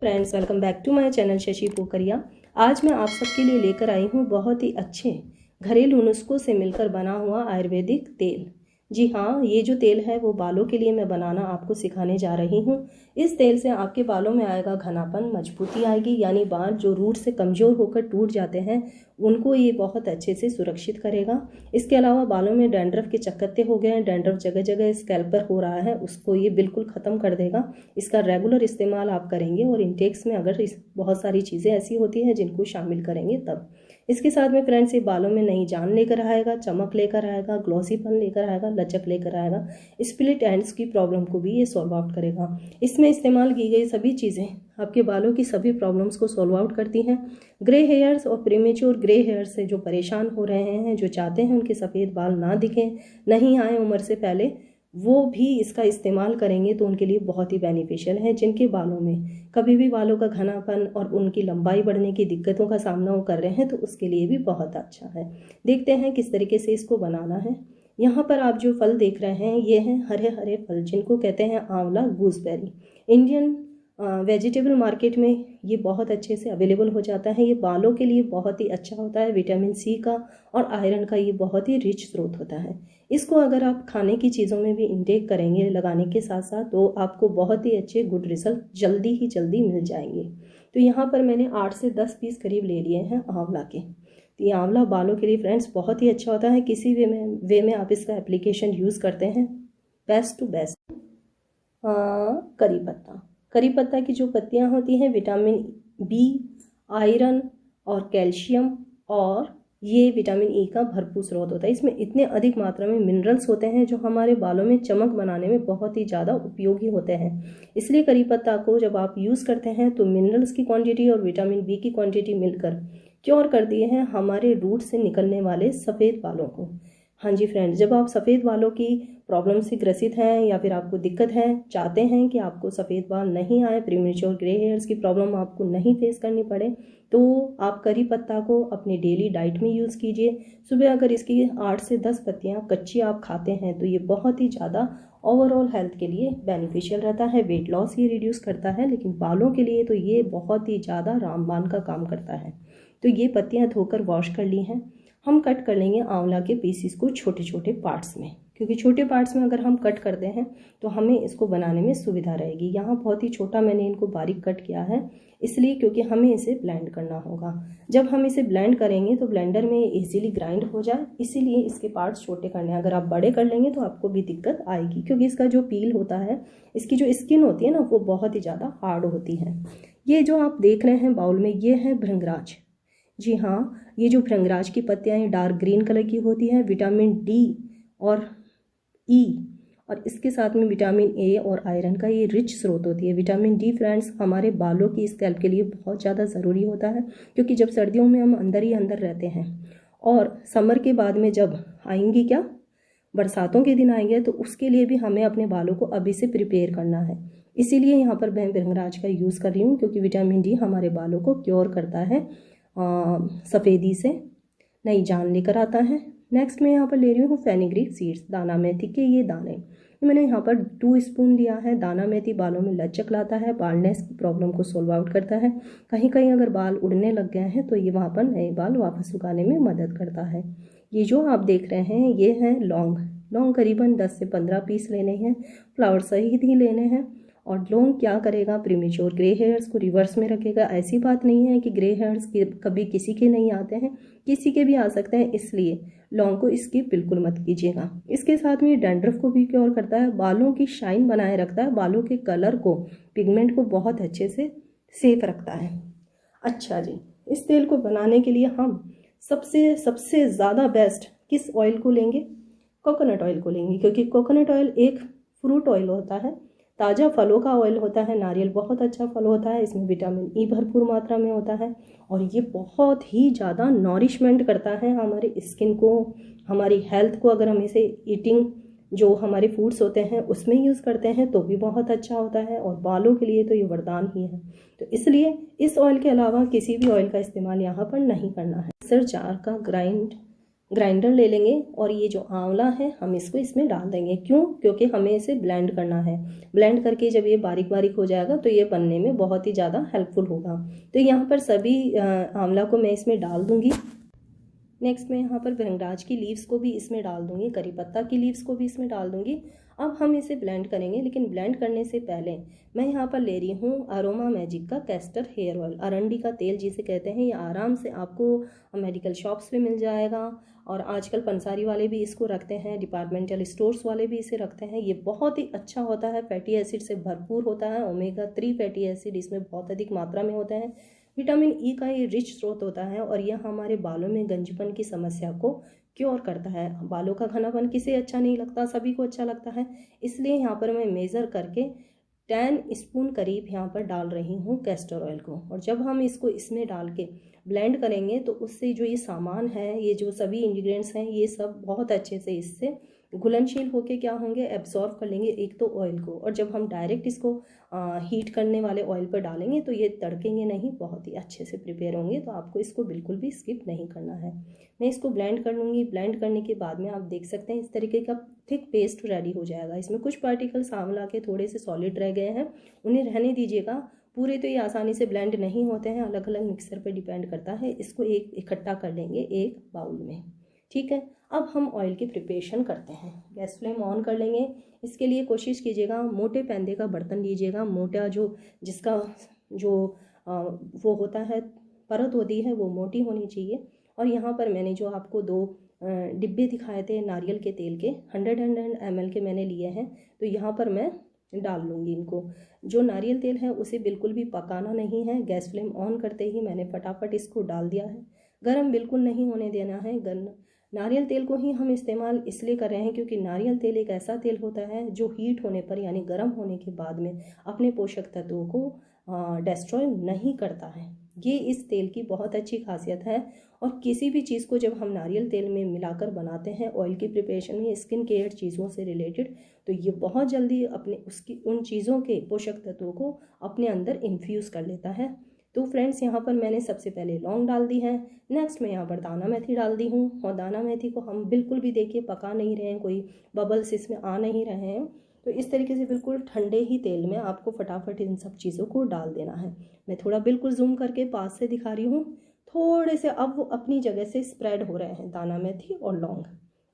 Friends, welcome back to my channel Shashi Pokhriya. आज मैं आप सबके लिए लेकर आई हूँ बहुत ही अच्छे घरेलू नुस्खों से मिलकर बना हुआ आयुर्वेदिक तेल। जी हाँ, ये जो तेल है वो बालों के लिए मैं बनाना आपको सिखाने जा रही हूँ। इस तेल से आपके बालों में आएगा घनापन, मजबूती आएगी, यानी बाल जो रूट से कमज़ोर होकर टूट जाते हैं उनको ये बहुत अच्छे से सुरक्षित करेगा। इसके अलावा बालों में डैंड्रफ के चकत्ते हो गए हैं, डैंड्रफ जगह जगह स्कैल्प पर हो रहा है, उसको ये बिल्कुल ख़त्म कर देगा। इसका रेगुलर इस्तेमाल आप करेंगे और इंटेक्स में अगर बहुत सारी चीज़ें ऐसी होती हैं जिनको शामिल करेंगे तब। इसके साथ में फ्रेंड्स ये बालों में नई जान लेकर आएगा, चमक लेकर आएगा, ग्लॉसीपन लेकर आएगा, लचक लेकर आएगा। स्प्लिट एंड्स की प्रॉब्लम को भी ये सॉल्व आउट करेगा। इसमें इस्तेमाल की गई सभी चीज़ें आपके बालों की सभी प्रॉब्लम्स को सॉल्व आउट करती हैं। ग्रे हेयर्स और प्रीमेच्योर ग्रे हेयर्स से जो परेशान हो रहे हैं, जो चाहते हैं उनके सफ़ेद बाल ना दिखें, नहीं आए उम्र से पहले, वो भी इसका इस्तेमाल करेंगे तो उनके लिए बहुत ही बेनिफिशियल है। जिनके बालों में कभी भी बालों का घनापन और उनकी लंबाई बढ़ने की दिक्कतों का सामना वो कर रहे हैं तो उसके लिए भी बहुत अच्छा है। देखते हैं किस तरीके से इसको बनाना है। यहाँ पर आप जो फल देख रहे हैं ये हैं हरे हरे फल, जिनको कहते हैं आंवला, गूसबेरी। इंडियन वेजिटेबल मार्केट में ये बहुत अच्छे से अवेलेबल हो जाता है। ये बालों के लिए बहुत ही अच्छा होता है। विटामिन सी का और आयरन का ये बहुत ही रिच स्रोत होता है। इसको अगर आप खाने की चीज़ों में भी इंटेक करेंगे लगाने के साथ साथ तो आपको बहुत ही अच्छे गुड रिजल्ट जल्दी मिल जाएंगे। तो यहाँ पर मैंने 8 से 10 पीस करीब ले लिए हैं आंवला के। तो ये आंवला बालों के लिए फ्रेंड्स बहुत ही अच्छा होता है। किसी वे में आप इसका एप्लीकेशन यूज़ करते हैं, बेस्ट टू बेस्ट। करी पत्ता की जो पत्तियाँ होती हैं विटामिन बी, आयरन और कैल्शियम और ये विटामिन ई का भरपूर स्रोत होता है। इसमें इतने अधिक मात्रा में मिनरल्स होते हैं जो हमारे बालों में चमक बनाने में बहुत ही ज़्यादा उपयोगी होते हैं। इसलिए करी पत्ता को जब आप यूज़ करते हैं तो मिनरल्स की क्वांटिटी और विटामिन बी की क्वांटिटी मिलकर क्योर कर दिए हैं हमारे रूट से निकलने वाले सफ़ेद बालों को। हाँ जी फ्रेंड्स, जब आप सफ़ेद बालों की प्रॉब्लम से ग्रसित हैं या फिर आपको दिक्कत है, चाहते हैं कि आपको सफ़ेद बाल नहीं आए, प्रीमेच्योर ग्रे हेयर्स की प्रॉब्लम आपको नहीं फेस करनी पड़े, तो आप करी पत्ता को अपनी डेली डाइट में यूज़ कीजिए। सुबह अगर इसकी 8 से 10 पत्तियाँ कच्ची आप खाते हैं तो ये बहुत ही ज़्यादा ओवरऑल हेल्थ के लिए बेनिफिशियल रहता है। वेट लॉस ये रिड्यूस करता है, लेकिन बालों के लिए तो ये बहुत ही ज़्यादा रामबाण का काम करता है। तो ये पत्तियाँ धोकर वॉश कर ली हैं। हम कट कर लेंगे आंवला के पीसीस को छोटे छोटे पार्ट्स में, क्योंकि छोटे पार्ट्स में अगर हम कट करते हैं तो हमें इसको बनाने में सुविधा रहेगी। यहाँ बहुत ही छोटा मैंने इनको बारीक कट किया है, इसलिए क्योंकि हमें इसे ब्लेंड करना होगा। जब हम इसे ब्लेंड करेंगे तो ब्लेंडर में इजीली ग्राइंड हो जाए, इसीलिए इसके पार्ट्स छोटे करने हैं। अगर आप बड़े कर लेंगे तो आपको भी दिक्कत आएगी, क्योंकि इसका जो पील होता है, इसकी जो स्किन होती है ना, वो बहुत ही ज़्यादा हार्ड होती है। ये जो आप देख रहे हैं बाउल में, ये है भृंगराज। जी हाँ, ये जो भृंगराज की पत्तियाँ हैं डार्क ग्रीन कलर की होती हैं। विटामिन डी और ई और इसके साथ में विटामिन ए और आयरन का ये रिच स्रोत होती है। विटामिन डी फ्रेंड्स हमारे बालों की स्कैल्प के लिए बहुत ज़्यादा ज़रूरी होता है, क्योंकि जब सर्दियों में हम अंदर ही अंदर रहते हैं और समर के बाद में जब आएंगी बरसातों के दिन आएंगे, तो उसके लिए भी हमें अपने बालों को अभी से प्रिपेयर करना है। इसीलिए यहाँ पर मैं भृंगराज का यूज़ कर रही हूँ, क्योंकि विटामिन डी हमारे बालों को क्योर करता है, सफ़ेदी से नई जान लेकर आता है। नेक्स्ट मैं यहाँ पर ले रही हूँ फेनिग्रीक सीड्स, दाना मेथी के ये दाने। मैंने यहाँ पर 2 स्पून लिया है। दाना मेथी बालों में लचक लाता है, बालनेस की प्रॉब्लम को सोल्व आउट करता है। कहीं कहीं अगर बाल उड़ने लग गए हैं तो ये वहाँ पर नए बाल वापस उगाने में मदद करता है। ये जो आप देख रहे हैं ये हैं लौंग करीबन 10 से 15 पीस लेने हैं, फ्लावर सहित ही लेने हैं। और लौंग क्या करेगा, प्रीमेच्योर ग्रे हेयर्स को रिवर्स में रखेगा। ऐसी बात नहीं है कि ग्रे हेयर्स कभी किसी के नहीं आते हैं, किसी के भी आ सकते हैं, इसलिए लौंग को स्किप बिल्कुल मत कीजिएगा। इसके साथ में डैंड्रफ को भी क्योर करता है, बालों की शाइन बनाए रखता है, बालों के कलर को, पिगमेंट को बहुत अच्छे से सेफ रखता है। अच्छा जी, इस तेल को बनाने के लिए हम सबसे ज़्यादा बेस्ट किस ऑयल को लेंगे? कोकोनट ऑयल को लेंगे, क्योंकि कोकोनट ऑयल एक फ्रूट ऑयल होता है, ताज़ा फलों का ऑयल होता है। नारियल बहुत अच्छा फल होता है, इसमें विटामिन ई भरपूर मात्रा में होता है और ये बहुत ही ज़्यादा नॉरिशमेंट करता है हमारे स्किन को, हमारी हेल्थ को। अगर हम इसे ईटिंग जो हमारे फूड्स होते हैं उसमें यूज़ करते हैं तो भी बहुत अच्छा होता है, और बालों के लिए तो ये वरदान ही है। तो इसलिए इस ऑयल के अलावा किसी भी ऑयल का इस्तेमाल यहाँ पर नहीं करना है। मिक्सर जार का ग्राइंड ग्राइंडर ले लेंगे और ये जो आंवला है हम इसको इसमें डाल देंगे। क्यों? क्योंकि हमें इसे ब्लेंड करना है। ब्लेंड करके जब ये बारीक बारीक हो जाएगा तो ये बनने में बहुत ही ज़्यादा हेल्पफुल होगा। तो यहाँ पर सभी आंवला को मैं इसमें डाल दूँगी। नेक्स्ट मैं यहाँ पर भृंगराज की लीव्स को भी इसमें डाल दूँगी, करी पत्ता की लीव्स को भी इसमें डाल दूँगी। अब हम इसे ब्लेंड करेंगे, लेकिन ब्लेंड करने से पहले मैं यहाँ पर ले रही हूँ अरोमा मैजिक का कैस्टर हेयर ऑयल, अरंडी का तेल जिसे कहते हैं। ये आराम से आपको मेडिकल शॉप्स पे मिल जाएगा और आजकल पंसारी वाले भी इसको रखते हैं, डिपार्टमेंटल स्टोर्स वाले भी इसे रखते हैं। ये बहुत ही अच्छा होता है, फैटी एसिड से भरपूर होता है। ओमेगा 3 फैटी एसिड इसमें बहुत अधिक मात्रा में होते हैं। विटामिन ई का ये रिच स्रोत होता है और यह हमारे बालों में गंजपन की समस्या को क्योर करता है। बालों का घनापन किसे अच्छा नहीं लगता, सभी को अच्छा लगता है। इसलिए यहाँ पर मैं मेज़र करके 10 स्पून करीब यहाँ पर डाल रही हूँ कैस्टर ऑयल को। और जब हम इसको इसमें डाल के ब्लेंड करेंगे तो उससे जो ये सामान है, ये जो सभी इंग्रेडिएंट्स हैं, ये सब बहुत अच्छे से इससे घुलनशील होके क्या होंगे, एब्जॉर्व कर लेंगे एक तो ऑयल को। और जब हम डायरेक्ट इसको हीट करने वाले ऑयल पर डालेंगे तो ये तड़केंगे नहीं, बहुत ही अच्छे से प्रिपेयर होंगे। तो आपको इसको बिल्कुल भी स्किप नहीं करना है। मैं इसको ब्लेंड कर लूँगी। ब्लेंड करने के बाद में आप देख सकते हैं इस तरीके का थिक पेस्ट रेडी हो जाएगा। इसमें कुछ पार्टिकल्स आंवला के थोड़े से सॉलिड रह गए हैं, उन्हें रहने दीजिएगा। पूरे तो ये आसानी से ब्लेंड नहीं होते हैं, अलग अलग मिक्सर पर डिपेंड करता है। इसको एक इकट्ठा कर लेंगे एक बाउल में, ठीक है। अब हम ऑयल की प्रिपरेशन करते हैं। गैस फ्लेम ऑन कर लेंगे। इसके लिए कोशिश कीजिएगा मोटे पैंदे का बर्तन लीजिएगा, मोटा जिसका वो होता है, परत होती है, वो मोटी होनी चाहिए। और यहाँ पर मैंने जो आपको 2 डिब्बे दिखाए थे नारियल के तेल के, 100 ml के मैंने लिए हैं। तो यहाँ पर मैं डाल लूँगी इनको। जो नारियल तेल है उसे बिल्कुल भी पकाना नहीं है। गैस फ्लेम ऑन करते ही मैंने फटाफट इसको डाल दिया है। गरम बिल्कुल नहीं होने देना है। नारियल तेल को ही हम इस्तेमाल इसलिए कर रहे हैं क्योंकि नारियल तेल एक ऐसा तेल होता है जो हीट होने पर यानी गर्म होने के बाद में अपने पोषक तत्वों को डिस्ट्रॉय नहीं करता है। ये इस तेल की बहुत अच्छी खासियत है। और किसी भी चीज़ को जब हम नारियल तेल में मिलाकर बनाते हैं ऑयल की प्रिपरेशन में, स्किन केयर चीज़ों से रिलेटेड, तो ये बहुत जल्दी उन चीज़ों के पोषक तत्वों को अपने अंदर इन्फ्यूज़ कर लेता है। तो फ्रेंड्स यहाँ पर मैंने सबसे पहले लौंग डाल दी है। नेक्स्ट मैं यहाँ पर दाना मेथी डाल दी हूँ। और दाना मेथी को हम बिल्कुल भी देखिए पका नहीं रहे हैं, कोई बबल्स इसमें आ नहीं रहे हैं। तो इस तरीके से बिल्कुल ठंडे ही तेल में आपको फटाफट इन सब चीज़ों को डाल देना है। मैं थोड़ा बिल्कुल जूम करके पास से दिखा रही हूँ। थोड़े से अब वो अपनी जगह से स्प्रेड हो रहे हैं दाना मेथी और लौंग।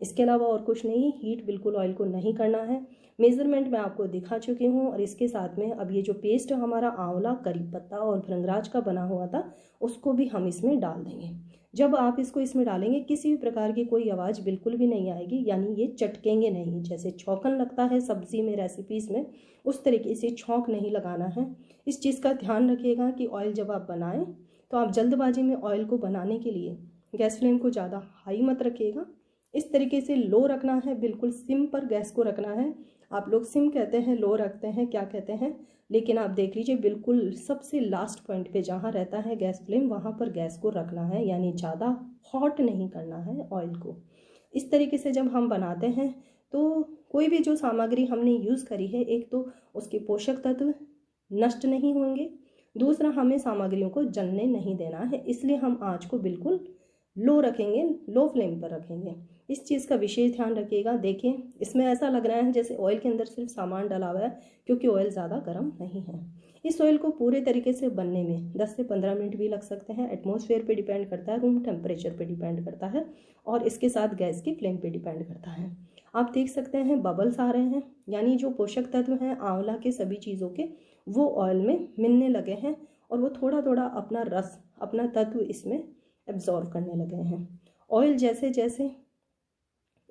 इसके अलावा और कुछ नहीं। हीट बिल्कुल ऑयल को नहीं करना है। मेज़रमेंट मैं आपको दिखा चुकी हूँ। और इसके साथ में अब ये जो पेस्ट हमारा आंवला, करी पत्ता और भृंगराज का बना हुआ था उसको भी हम इसमें डाल देंगे। जब आप इसको इसमें डालेंगे किसी भी प्रकार की कोई आवाज़ बिल्कुल भी नहीं आएगी, यानी ये चटकेंगे नहीं। जैसे छौंकन लगता है सब्ज़ी में, रेसिपीज़ में, उस तरीके से छौंक नहीं लगाना है। इस चीज़ का ध्यान रखिएगा कि ऑयल जब आप बनाएं तो आप जल्दबाजी में ऑयल को बनाने के लिए गैस फ्लेम को ज़्यादा हाई मत रखिएगा। इस तरीके से लो रखना है, बिल्कुल सिम पर गैस को रखना है। आप लोग सिम कहते हैं, लो रखते हैं, क्या कहते हैं, लेकिन आप देख लीजिए बिल्कुल सबसे लास्ट पॉइंट पे जहाँ रहता है गैस फ्लेम वहाँ पर गैस को रखना है, यानी ज़्यादा हॉट नहीं करना है ऑयल को। इस तरीके से जब हम बनाते हैं तो कोई भी जो सामग्री हमने यूज़ करी है, एक तो उसके पोषक तत्व नष्ट नहीं होंगे, दूसरा हमें सामग्रियों को जलने नहीं देना है। इसलिए हम आँच को बिल्कुल लो रखेंगे, लो फ्लेम पर रखेंगे। इस चीज़ का विशेष ध्यान रखिएगा। देखिए इसमें ऐसा लग रहा है जैसे ऑयल के अंदर सिर्फ सामान डाला हुआ है, क्योंकि ऑयल ज़्यादा गर्म नहीं है। इस ऑयल को पूरे तरीके से बनने में 10 से 15 मिनट भी लग सकते हैं। एटमॉस्फेयर पे डिपेंड करता है, रूम टेम्परेचर पे डिपेंड करता है, और इसके साथ गैस की फ्लेम पे डिपेंड करता है। आप देख सकते हैं बबल्स आ रहे हैं, यानी जो पोषक तत्व हैं आंवला के सभी चीज़ों के, वो ऑयल में मिलने लगे हैं और वो थोड़ा थोड़ा अपना रस, अपना तत्व इसमें एब्जॉर्व करने लगे हैं। ऑयल जैसे जैसे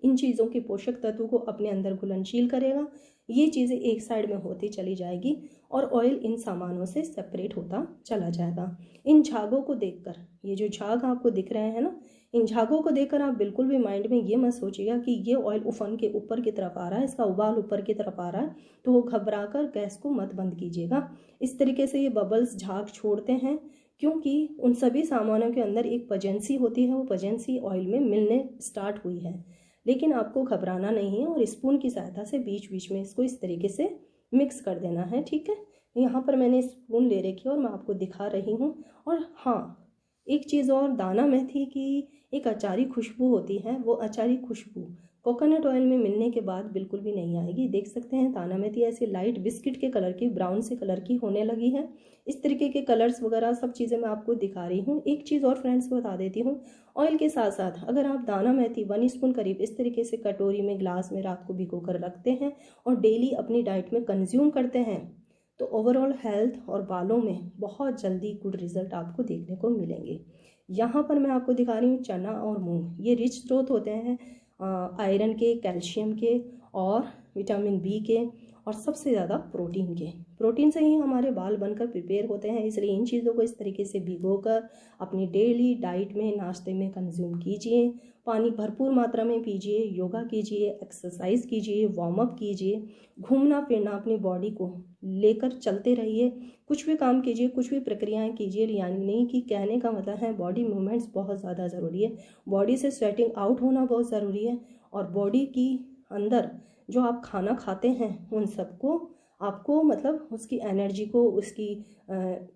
इन चीज़ों के पोषक तत्व को अपने अंदर घुलनशील करेगा, ये चीज़ें एक साइड में होती चली जाएगी और ऑयल इन सामानों से सेपरेट होता चला जाएगा। इन झागों को देखकर, ये जो झाग आपको दिख रहे हैं ना, इन झागों को देखकर आप बिल्कुल भी माइंड में ये मत सोचिएगा कि ये ऑयल उफन के ऊपर की तरफ आ रहा है, इसका उबाल ऊपर की तरफ आ रहा है, तो वो घबरा कर गैस को मत बंद कीजिएगा। इस तरीके से ये बबल्स झाग छोड़ते हैं क्योंकि उन सभी सामानों के अंदर एक पजेंसी होती है, वो पजेंसी ऑयल में मिलने स्टार्ट हुई है। लेकिन आपको घबराना नहीं है और स्पून की सहायता से बीच बीच में इसको इस तरीके से मिक्स कर देना है, ठीक है। यहाँ पर मैंने स्पून ले रखी है और मैं आपको दिखा रही हूँ। और हाँ, एक चीज़ और, दाना मेथी की एक अचारी खुशबू होती है, वो अचारी खुशबू कोकोनट ऑयल में मिलने के बाद बिल्कुल भी नहीं आएगी। देख सकते हैं दाना मेथी ऐसे लाइट बिस्किट के कलर की, ब्राउन से कलर की होने लगी है। इस तरीके के कलर्स वगैरह सब चीज़ें मैं आपको दिखा रही हूँ। एक चीज़ और फ्रेंड्स बता देती हूँ, ऑयल के साथ साथ अगर आप दाना मेथी 1 स्पून करीब इस तरीके से कटोरी में, ग्लास में रात को भिगो कर रखते हैं और डेली अपनी डाइट में कंज्यूम करते हैं, तो ओवरऑल हेल्थ और बालों में बहुत जल्दी गुड रिजल्ट आपको देखने को मिलेंगे। यहाँ पर मैं आपको दिखा रही हूँ चना और मूंग, ये रिच स्रोत होते हैं आयरन के, कैल्शियम के और विटामिन बी के और सबसे ज़्यादा प्रोटीन के। प्रोटीन से ही हमारे बाल बनकर प्रिपेयर होते हैं, इसलिए इन चीज़ों को इस तरीके से भिगोकर अपनी डेली डाइट में, नाश्ते में कंज्यूम कीजिए। पानी भरपूर मात्रा में पीजिए, योगा कीजिए, एक्सरसाइज कीजिए, वार्म अप कीजिए, घूमना फिरना अपनी बॉडी को लेकर चलते रहिए, कुछ भी काम कीजिए, कुछ भी प्रक्रियाएं कीजिए। यानी नहीं कि कहने का मतलब है बॉडी मूवमेंट्स बहुत ज़्यादा ज़रूरी है, बॉडी से स्वेटिंग आउट होना बहुत ज़रूरी है और बॉडी की अंदर जो आप खाना खाते हैं उन सबको आपको मतलब उसकी एनर्जी को, उसकी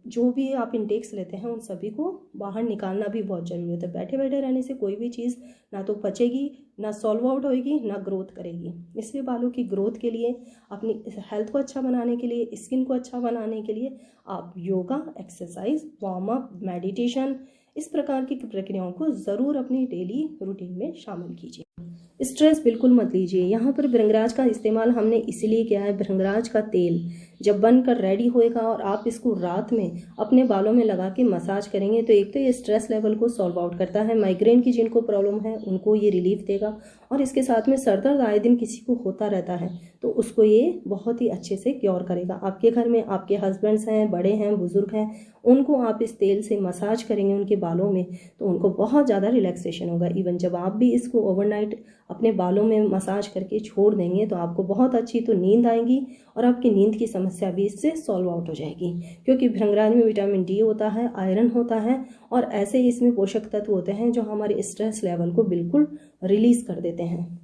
जो भी आप इंटेक्स लेते हैं उन सभी को बाहर निकालना भी बहुत ज़रूरी होता है। बैठे बैठे रहने से कोई भी चीज़ ना तो पचेगी, ना सॉल्व आउट होएगी, ना ग्रोथ करेगी। इसलिए बालों की ग्रोथ के लिए, अपनी हेल्थ को अच्छा बनाने के लिए, स्किन को अच्छा बनाने के लिए आप yoga, exercise, warm up, meditation, इस प्रकार की प्रक्रियाओं को ज़रूर अपनी डेली रूटीन में शामिल कीजिए। स्ट्रेस बिल्कुल मत लीजिए। यहाँ पर भृंगराज का इस्तेमाल हमने इसलिए किया है, भृंगराज का तेल जब बनकर रेडी होएगा और आप इसको रात में अपने बालों में लगा के मसाज करेंगे तो एक तो ये स्ट्रेस लेवल को सॉल्व आउट करता है, माइग्रेन की जिनको प्रॉब्लम है उनको ये रिलीफ देगा और इसके साथ में सर दर्द आए दिन किसी को होता रहता है तो उसको ये बहुत ही अच्छे से क्योर करेगा। आपके घर में आपके हस्बैंड्स हैं, बड़े हैं, बुजुर्ग हैं, उनको आप इस तेल से मसाज करेंगे उनके बालों में तो उनको बहुत ज़्यादा रिलैक्सेशन होगा। इवन जब आप भी इसको ओवरनाइट अपने बालों में मसाज करके छोड़ देंगे तो आपको बहुत अच्छी तो नींद आएगी और आपकी नींद की समस्या भी इससे सॉल्व आउट हो जाएगी, क्योंकि भृंगराज में विटामिन डी होता है, आयरन होता है और ऐसे इसमें पोषक तत्व होते हैं जो हमारे स्ट्रेस लेवल को बिल्कुल रिलीज कर देते हैं।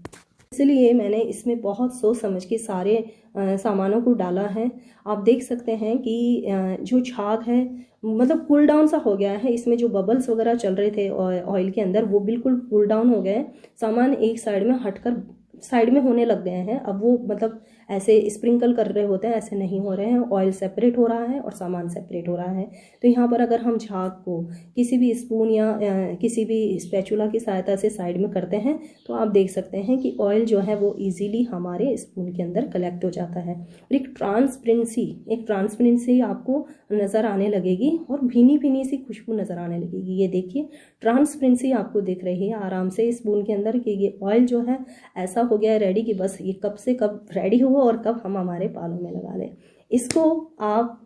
इसलिए मैंने इसमें बहुत सोच समझ के सारे सामानों को डाला है। आप देख सकते हैं कि जो झाग है मतलब कूल डाउन सा हो गया है, इसमें जो बबल्स वगैरह चल रहे थे ऑयल के अंदर वो बिल्कुल कूल डाउन हो गए, सामान एक साइड में हटकर साइड में होने लग गए हैं। अब वो मतलब ऐसे स्प्रिंकल कर रहे होते हैं, ऐसे नहीं हो रहे हैं, ऑयल सेपरेट हो रहा है और सामान सेपरेट हो रहा है। तो यहाँ पर अगर हम झाग को किसी भी स्पून या किसी भी स्पैचुला की सहायता से साइड में करते हैं तो आप देख सकते हैं कि ऑयल जो है वो इजीली हमारे स्पून के अंदर कलेक्ट हो जाता है और एक ट्रांसपेरेंसी आपको नज़र आने लगेगी और भीनी भीनी सी खुशबू नज़र आने लगेगी। ये देखिए ट्रांसपेरेंसी आपको दिख रही है आराम से स्पून के अंदर कि ये ऑयल जो है ऐसा हो गया है रेडी कि बस ये कब से कब रेडी हुआ और कब हम हमारे बालों में लगा लें। इसको आप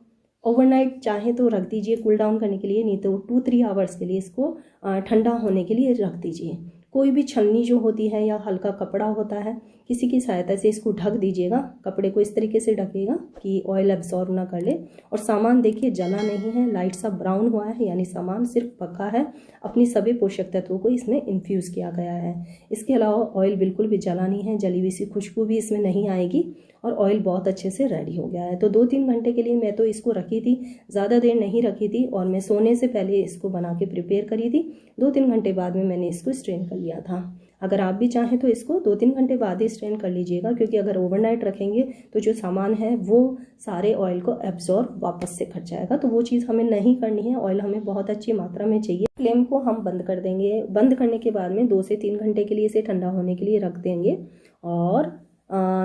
ओवरनाइट चाहे तो रख दीजिए कूल डाउन करने के लिए, नहीं तो 2-3 आवर्स के लिए इसको ठंडा होने के लिए रख दीजिए। कोई भी छन्नी जो होती है या हल्का कपड़ा होता है किसी की सहायता से इसको ढक दीजिएगा। कपड़े को इस तरीके से ढकेगा कि ऑयल एब्जॉर्ब ना कर ले और सामान देखिए जला नहीं है, लाइट सा ब्राउन हुआ है, यानी सामान सिर्फ पका है, अपनी सभी पोषक तत्वों को इसमें इन्फ्यूज़ किया गया है। इसके अलावा ऑयल बिल्कुल भी जला नहीं है, जली हुई सी खुशबू भी इसमें नहीं आएगी और ऑयल बहुत अच्छे से रेडी हो गया है। तो 2-3 घंटे के लिए मैं तो इसको रखी थी, ज़्यादा देर नहीं रखी थी और मैं सोने से पहले इसको बना के प्रिपेयर करी थी। 2-3 घंटे बाद में मैंने इसको स्ट्रेन कर लिया था। अगर आप भी चाहें तो इसको 2-3 घंटे बाद ही स्ट्रेन कर लीजिएगा, क्योंकि अगर ओवरनाइट रखेंगे तो जो सामान है वो सारे ऑयल को एब्जॉर्ब वापस से कर जाएगा, तो वो चीज़ हमें नहीं करनी है। ऑयल हमें बहुत अच्छी मात्रा में चाहिए। फ्लेम को हम बंद कर देंगे, बंद करने के बाद में 2 से 3 घंटे के लिए इसे ठंडा होने के लिए रख देंगे और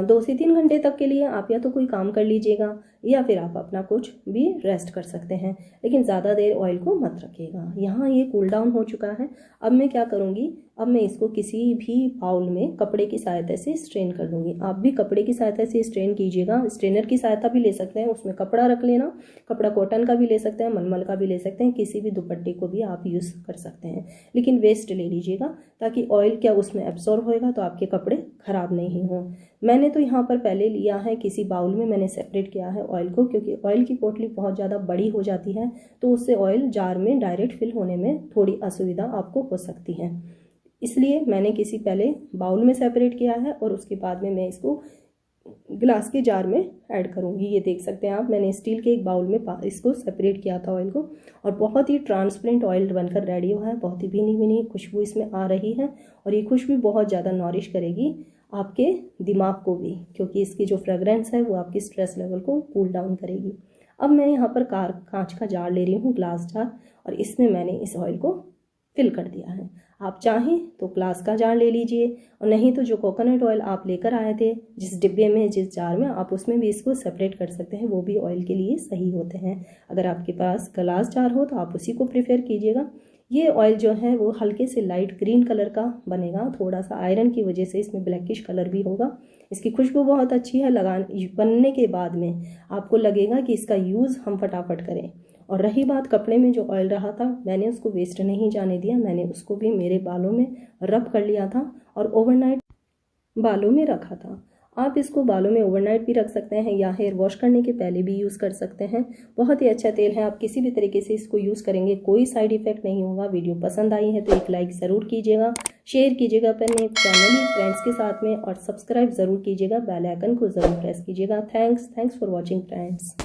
2 से 3 घंटे तक के लिए आप या तो कोई काम कर लीजिएगा या फिर आप अपना कुछ भी रेस्ट कर सकते हैं, लेकिन ज़्यादा देर ऑयल को मत रखिएगा। यहाँ ये कूल डाउन हो चुका है। अब मैं क्या करूँगी, अब मैं इसको किसी भी बाउल में कपड़े की सहायता से स्ट्रेन कर दूँगी। आप भी कपड़े की सहायता से स्ट्रेन कीजिएगा, स्ट्रेनर की सहायता भी ले सकते हैं, उसमें कपड़ा रख लेना, कपड़ा कॉटन का भी ले सकते हैं, मलमल का भी ले सकते हैं, किसी भी दुपट्टे को भी आप यूज़ कर सकते हैं, लेकिन वेस्ट ले लीजिएगा ताकि ऑयल क्या उसमें एब्जॉर्ब होएगा तो आपके कपड़े ख़राब नहीं हों। मैंने तो यहाँ पर पहले लिया है किसी बाउल में, मैंने सेपरेट किया है ऑयल को, क्योंकि ऑयल की पोटली बहुत ज़्यादा बड़ी हो जाती है तो उससे ऑयल जार में डायरेक्ट फिल होने में थोड़ी असुविधा आपको हो सकती है। इसलिए मैंने किसी पहले बाउल में सेपरेट किया है और उसके बाद में मैं इसको ग्लास के जार में ऐड करूँगी। ये देख सकते हैं आप, मैंने स्टील के एक बाउल में इसको सेपरेट किया था ऑयल को, और बहुत ही ट्रांसपेरेंट ऑयल बनकर रेडी हुआ है। बहुत ही भीनी भीनी खुशबू इसमें आ रही है, और ये खुशबू बहुत ज़्यादा नॉरिश करेगी आपके दिमाग को भी, क्योंकि इसकी जो फ्रेगरेंस है वो आपकी स्ट्रेस लेवल को कूल डाउन करेगी। अब मैं यहाँ पर कांच का जार ले रही हूँ, ग्लास जार, और इसमें मैंने इस ऑयल को फिल कर दिया है। आप चाहें तो ग्लास का जार ले लीजिए, और नहीं तो जो कोकोनट ऑयल आप लेकर आए थे जिस डिब्बे में, जिस जार में, आप उसमें भी इसको सेपरेट कर सकते हैं, वो भी ऑयल के लिए सही होते हैं। अगर आपके पास ग्लास जार हो तो आप उसी को प्रेफर कीजिएगा। ये ऑयल जो है वो हल्के से लाइट ग्रीन कलर का बनेगा, थोड़ा सा आयरन की वजह से इसमें ब्लैकिश कलर भी होगा। इसकी खुशबू बहुत अच्छी है, बनने के बाद में आपको लगेगा कि इसका यूज़ हम फटाफट करें। और रही बात कपड़े में जो ऑयल रहा था, मैंने उसको वेस्ट नहीं जाने दिया, मैंने उसको भी मेरे बालों में रब कर लिया था और ओवरनाइट बालों में रखा था। आप इसको बालों में ओवरनाइट भी रख सकते हैं या हेयर वॉश करने के पहले भी यूज़ कर सकते हैं। बहुत ही अच्छा तेल है, आप किसी भी तरीके से इसको यूज़ करेंगे कोई साइड इफेक्ट नहीं होगा। वीडियो पसंद आई है तो एक लाइक ज़रूर कीजिएगा, शेयर कीजिएगा अपने फैमिली फ्रेंड्स के साथ में, और सब्सक्राइब ज़रूर कीजिएगा, बेल आइकन को ज़रूर प्रेस कीजिएगा। Thanks for watching friends.